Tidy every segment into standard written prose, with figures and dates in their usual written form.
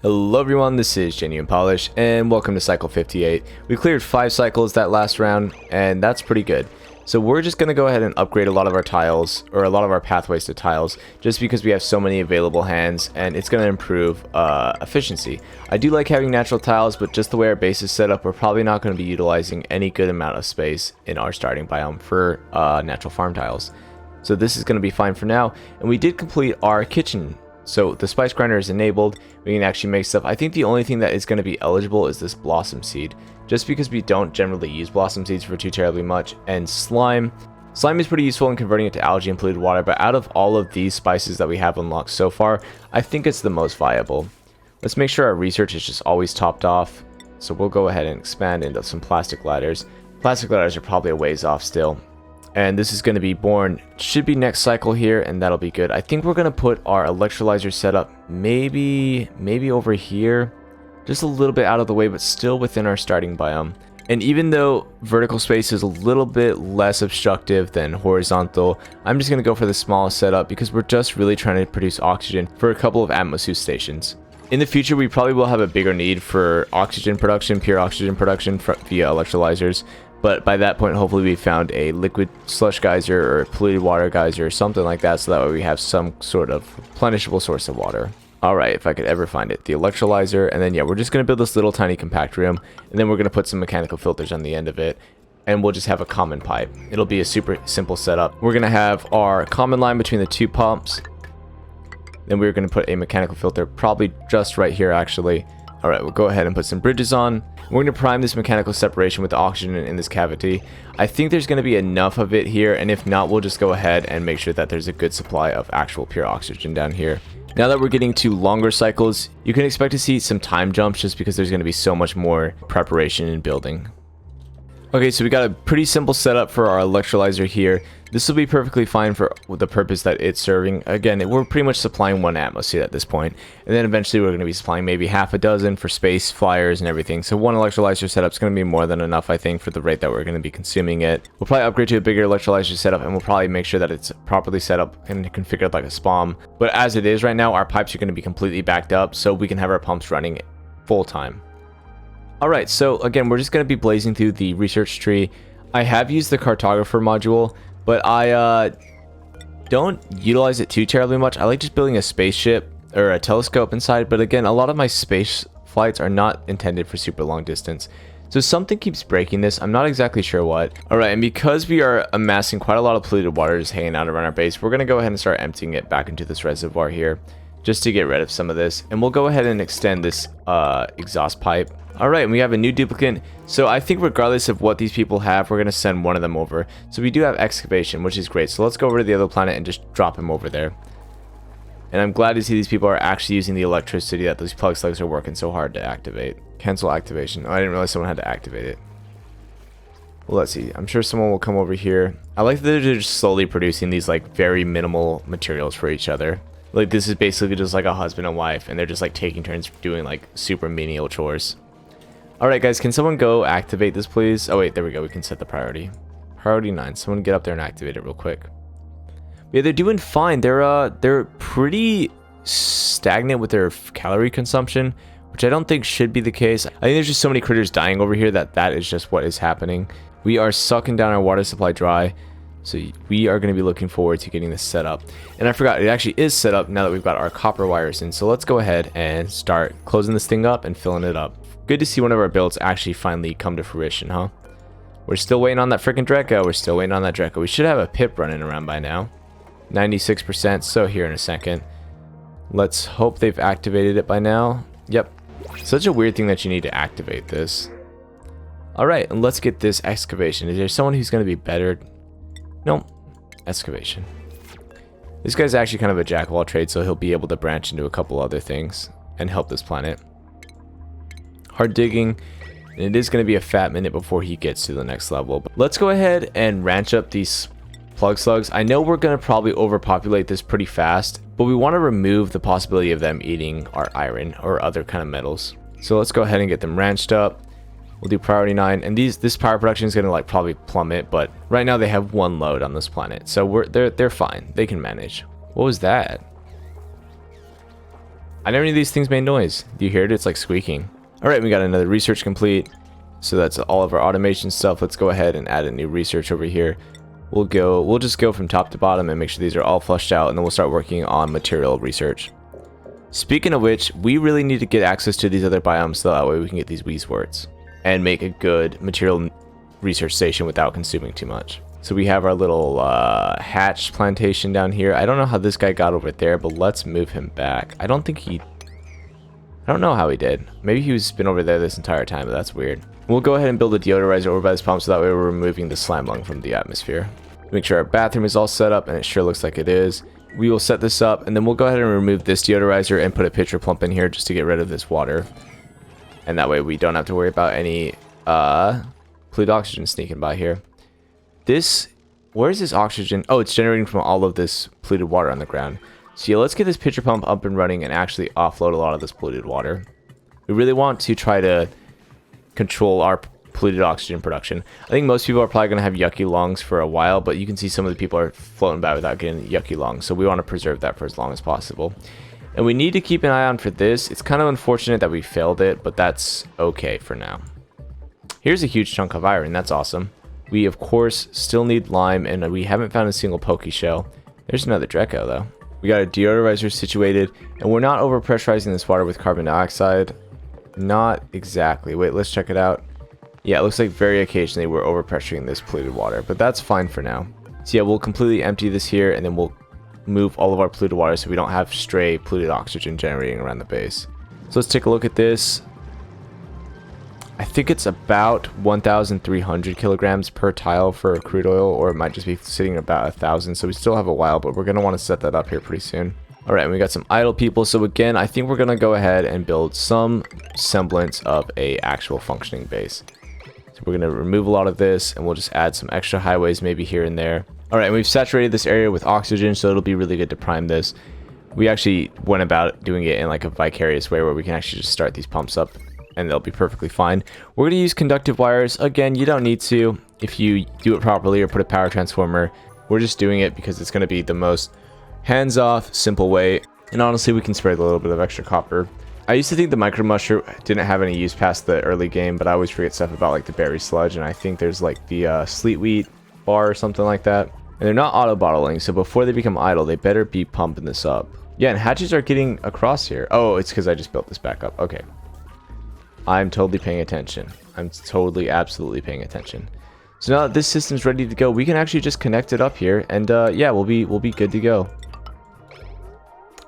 Hello everyone, this is Genuine Polish, and welcome to Cycle 58. We cleared 5 cycles that last round, and that's pretty good. So we're just going to go ahead and upgrade a lot of our tiles, or a lot of our pathways to tiles, just because we have so many available hands, and it's going to improve efficiency. I do like having natural tiles, but just the way our base is set up, we're probably not going to be utilizing any good amount of space in our starting biome for natural farm tiles. So this is going to be fine for now, and we did complete our kitchen. So the spice grinder is enabled, we can actually make stuff. I think the only thing that is going to be eligible is this blossom seed, just because we don't generally use blossom seeds for too terribly much. And slime is pretty useful in converting it to algae and polluted water, but out of all of these spices that we have unlocked so far, I think it's the most viable. Let's make sure our research is just always topped off, so we'll go ahead and expand into some plastic ladders. Plastic ladders are probably a ways off still. And this is going to be born, should be next cycle here, and that'll be good. I think we're going to put our electrolyzer setup maybe over here, just a little bit out of the way, but still within our starting biome. And even though vertical space is a little bit less obstructive than horizontal, I'm just going to go for the smallest setup because we're just really trying to produce oxygen for a couple of Atmosphere stations. In the future, we probably will have a bigger need for oxygen production, pure oxygen production via electrolyzers. But by that point, hopefully we found a liquid slush geyser or a polluted water geyser or something like that, so that way we have some sort of replenishable source of water. Alright, if I could ever find it. The electrolyzer, and then yeah, we're just going to build this little tiny compact room, and then we're going to put some mechanical filters on the end of it, and we'll just have a common pipe. It'll be a super simple setup. We're going to have our common line between the two pumps, then we're going to put a mechanical filter probably just right here actually. Alright, we'll go ahead and put some bridges on. We're going to prime this mechanical separation with the oxygen in this cavity. I think there's going to be enough of it here, and if not, we'll just go ahead and make sure that there's a good supply of actual pure oxygen down here. Now that we're getting to longer cycles, you can expect to see some time jumps just because there's going to be so much more preparation in building. Okay, so we got a pretty simple setup for our electrolyzer here. This will be perfectly fine for the purpose that it's serving. Again, we're pretty much supplying one atmosphere at this point, and then eventually we're going to be supplying maybe half a dozen for space, flyers, and everything. So one electrolyzer setup is going to be more than enough, I think, for the rate that we're going to be consuming it. We'll probably upgrade to a bigger electrolyzer setup, and we'll probably make sure that it's properly set up and configured like a SPOM. But as it is right now, our pipes are going to be completely backed up, so we can have our pumps running full time. Alright, so again, we're just going to be blazing through the research tree. I have used the cartographer module, but I don't utilize it too terribly much. I like just building a spaceship or a telescope inside, but again, a lot of my space flights are not intended for super long distance. So something keeps breaking this. I'm not exactly sure what. Alright, and because we are amassing quite a lot of polluted water just hanging out around our base, we're going to go ahead and start emptying it back into this reservoir here, just to get rid of some of this. And we'll go ahead and extend this exhaust pipe. Alright, and we have a new duplicant. So I think regardless of what these people have, we're going to send one of them over. So we do have excavation, which is great. So let's go over to the other planet and just drop him over there. And I'm glad to see these people are actually using the electricity that those plug slugs are working so hard to activate. Cancel activation. Oh, I didn't realize someone had to activate it. Well, let's see. I'm sure someone will come over here. I like that they're just slowly producing these like very minimal materials for each other. Like this is basically just like a husband and wife, and they're just like taking turns doing like super menial chores. Alright guys, can someone go activate this please? Oh wait, there we go, we can set the priority. Priority 9, someone get up there and activate it real quick. Yeah, they're doing fine. They're pretty stagnant with their calorie consumption, which I don't think should be the case. I think there's just so many critters dying over here that is just what is happening. We are sucking down our water supply dry, so we are going to be looking forward to getting this set up. And I forgot, it actually is set up now that we've got our copper wires in, so let's go ahead and start closing this thing up and filling it up. Good to see one of our builds actually finally come to fruition, huh? We're still waiting on that freaking Drekka. We're still waiting on that Drekka. We should have a pip running around by now. 96%, so here in a second. Let's hope they've activated it by now. Yep. Such a weird thing that you need to activate this. Alright, and let's get this excavation. Is there someone who's going to be better? No. Excavation. This guy's actually kind of a jack of all trades, so he'll be able to branch into a couple other things and help this planet. Hard digging, and it is going to be a fat minute before he gets to the next level. But let's go ahead and ranch up these plug slugs. I know we're going to probably overpopulate this pretty fast, but we want to remove the possibility of them eating our iron or other kind of metals. So let's go ahead and get them ranched up. We'll do priority 9, and this power production is going to like probably plummet, but right now they have one load on this planet, so they're fine. They can manage. What was that? I never knew these things made noise. Do you hear it? It's like squeaking. All right, we got another research complete. So that's all of our automation stuff. Let's go ahead and add a new research over here. We'll just go from top to bottom and make sure these are all flushed out, and then we'll start working on material research. Speaking of which, we really need to get access to these other biomes so that way we can get these Wheezworts and make a good material research station without consuming too much. So we have our little hatch plantation down here. I don't know how this guy got over there, but let's move him back. I don't know how he did. Maybe he's been over there this entire time, but that's weird. We'll go ahead and build a deodorizer over by this pump so that way we're removing the slime lung from the atmosphere. Make sure our bathroom is all set up, and it sure looks like it is. We will set this up, and then we'll go ahead and remove this deodorizer and put a pitcher plump in here just to get rid of this water. And that way we don't have to worry about any polluted oxygen sneaking by here. Where is this oxygen? Oh, it's generating from all of this polluted water on the ground. So yeah, let's get this pitcher pump up and running and actually offload a lot of this polluted water. We really want to try to control our polluted oxygen production. I think most people are probably going to have yucky lungs for a while, but you can see some of the people are floating by without getting yucky lungs, so we want to preserve that for as long as possible. And we need to keep an eye on for this. It's kind of unfortunate that we failed it, but that's okay for now. Here's a huge chunk of iron. That's awesome. We, of course, still need lime, and we haven't found a single Poke Shell. There's another Dreco, though. We got a deodorizer situated, and we're not overpressurizing this water with carbon dioxide. Not exactly. Wait, let's check it out. Yeah, it looks like very occasionally we're overpressuring this polluted water, but that's fine for now. So yeah, we'll completely empty this here, and then we'll move all of our polluted water so we don't have stray polluted oxygen generating around the base. So let's take a look at this. I think it's about 1,300 kilograms per tile for crude oil, or it might just be sitting at about 1,000, so we still have a while, but we're going to want to set that up here pretty soon. All right, and we got some idle people, so again, I think we're going to go ahead and build some semblance of a actual functioning base. So we're going to remove a lot of this, and we'll just add some extra highways maybe here and there. All right, and we've saturated this area with oxygen, so it'll be really good to prime this. We actually went about doing it in like a vicarious way where we can actually just start these pumps up, and they'll be perfectly fine. We're going to use conductive wires. Again, you don't need to if you do it properly or put a power transformer. We're just doing it because it's going to be the most hands-off, simple way. And honestly, we can spare a little bit of extra copper. I used to think the micro mushroom didn't have any use past the early game, but I always forget stuff about like the berry sludge, and I think there's like the sleet wheat bar or something like that. And they're not auto-bottling, so before they become idle, they better be pumping this up. Yeah, and hatches are getting across here. Oh, it's because I just built this back up. Okay. I'm totally paying attention. I'm totally, absolutely paying attention. So now that this system's ready to go, we can actually just connect it up here, and yeah, we'll be good to go.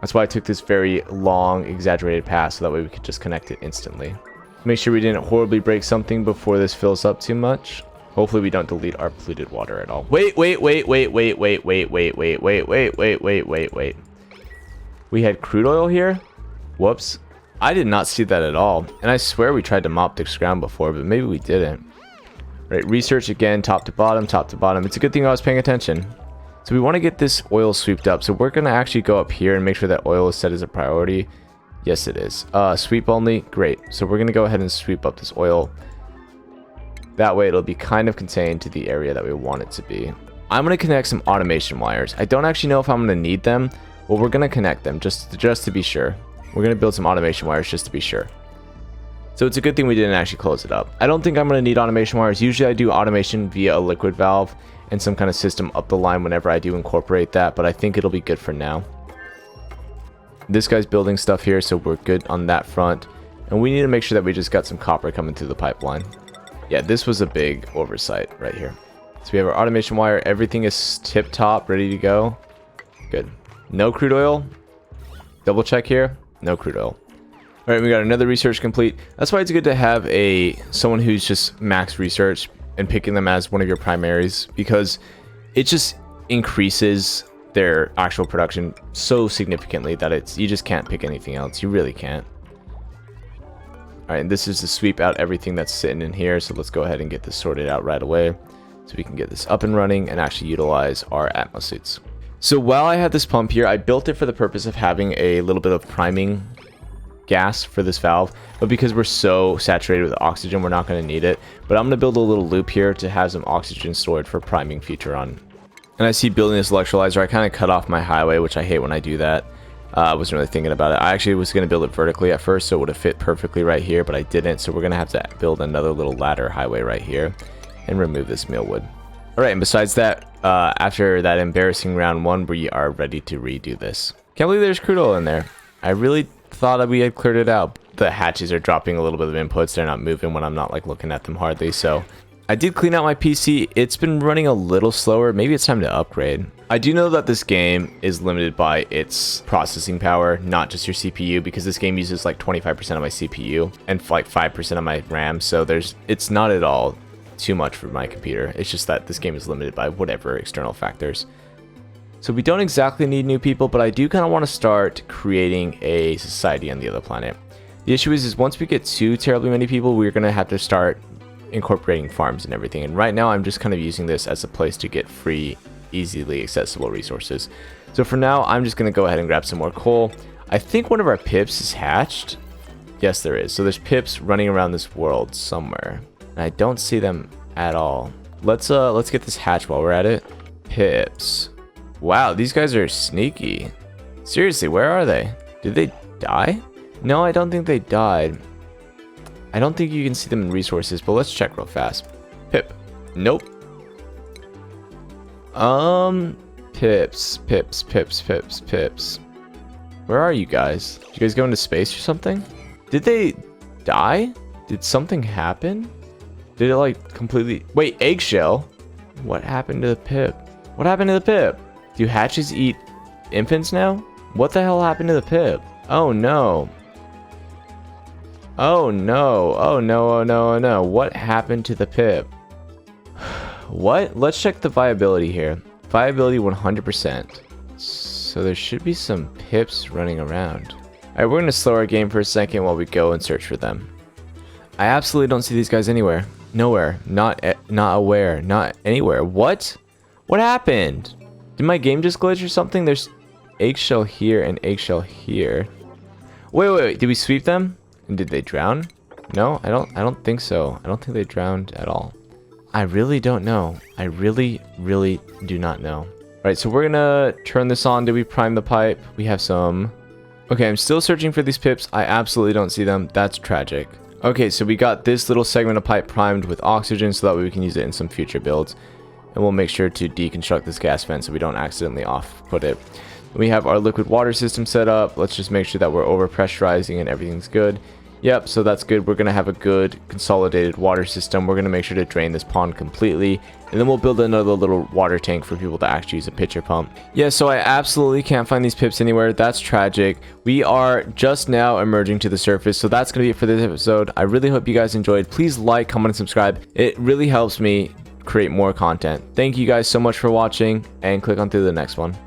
That's why I took this very long, exaggerated path, so that way we could just connect it instantly. Make sure we didn't horribly break something before this fills up too much. Hopefully we don't delete our polluted water at all. Wait. We had crude oil here? Whoops. I did not see that at all. And I swear we tried to mop this ground before, but maybe we didn't. Right, research again, top to bottom, top to bottom. It's a good thing I was paying attention. So we want to get this oil sweeped up. So we're going to actually go up here and make sure that oil is set as a priority. Yes, it is. Sweep only. Great. So we're going to go ahead and sweep up this oil. That way it'll be kind of contained to the area that we want it to be. I'm going to connect some automation wires. I don't actually know if I'm going to need them, but we're going to connect them just to be sure. We're going to build some automation wires just to be sure. So it's a good thing we didn't actually close it up. I don't think I'm going to need automation wires. Usually I do automation via a liquid valve and some kind of system up the line whenever I do incorporate that, but I think it'll be good for now. This guy's building stuff here, so we're good on that front. And we need to make sure that we just got some copper coming through the pipeline. Yeah, this was a big oversight right here. So we have our automation wire. Everything is tip-top, ready to go. Good. No crude oil. Double check here. No crude oil. All right, we got another research complete. That's why it's good to have someone who's just max research and picking them as one of your primaries, because it just increases their actual production so significantly that you just can't pick anything else. You really can't. All right, and this is to sweep out everything that's sitting in here. So let's go ahead and get this sorted out right away so we can get this up and running and actually utilize our Atmos suits. So while I had this pump here, I built it for the purpose of having a little bit of priming gas for this valve, but because we're so saturated with oxygen, we're not going to need it. But I'm going to build a little loop here to have some oxygen stored for priming future on. And I see building this electrolyzer, I kind of cut off my highway, which I hate when I do that. I wasn't really thinking about it. I actually was going to build it vertically at first, so it would have fit perfectly right here, but I didn't. So we're going to have to build another little ladder highway right here and remove this mealwood. All right, and besides that, after that embarrassing round 1, we are ready to redo this. Can't believe there's crude oil in there. I really thought that we had cleared it out. The hatches are dropping a little bit of inputs. They're not moving when I'm not like looking at them hardly. So I did clean out my PC. It's been running a little slower. Maybe it's time to upgrade. I do know that this game is limited by its processing power, not just your CPU, because this game uses like 25% of my CPU and like 5% of my RAM. So it's not at all too much for my computer. It's just that this game is limited by whatever external factors. So we don't exactly need new people, but I do kind of want to start creating a society on the other planet. The issue is once we get too terribly many people, we're going to have to start incorporating farms and everything. And right now I'm just kind of using this as a place to get free, easily accessible resources. So for now, I'm just going to go ahead and grab some more coal. I think one of our pips is hatched. Yes, there is. So there's pips running around this world somewhere. And I don't see them at all. Let's get this hatched while we're at it. Pips. Wow, these guys are sneaky. Seriously, where are they? Did they die? No, I don't think they died. I don't think you can see them in resources, but let's check real fast. Pip. Nope. Pips. Where are you guys? Did you guys go into space or something? Did they die? Did something happen? Did it like completely... Wait, eggshell? What happened to the pip? What happened to the pip? Do hatches eat infants now? What the hell happened to the pip? Oh no. Oh no. Oh no, oh no, oh no. What happened to the pip? What? Let's check the viability here. Viability 100%. So there should be some pips running around. Alright, we're going to slow our game for a second while we go and search for them. I absolutely don't see these guys anywhere. Nowhere. Not aware. Not anywhere. What? What happened? Did my game just glitch or something? There's eggshell here and eggshell here. Wait. Did we sweep them? And did they drown? No, I don't think so. I don't think they drowned at all. I really don't know. I really do not know. Alright, so we're gonna turn this on. Did we prime the pipe? We have some. Okay, I'm still searching for these pips. I absolutely don't see them. That's tragic. Okay, so we got this little segment of pipe primed with oxygen so that way we can use it in some future builds. And we'll make sure to deconstruct this gas vent so we don't accidentally off-put it. We have our liquid water system set up. Let's just make sure that we're over-pressurizing and everything's good. Yep, so that's good. We're going to have a good consolidated water system. We're going to make sure to drain this pond completely. And then we'll build another little water tank for people to actually use a pitcher pump. Yeah, so I absolutely can't find these pips anywhere. That's tragic. We are just now emerging to the surface. So that's going to be it for this episode. I really hope you guys enjoyed. Please like, comment, and subscribe. It really helps me create more content. Thank you guys so much for watching, and click on through the next one.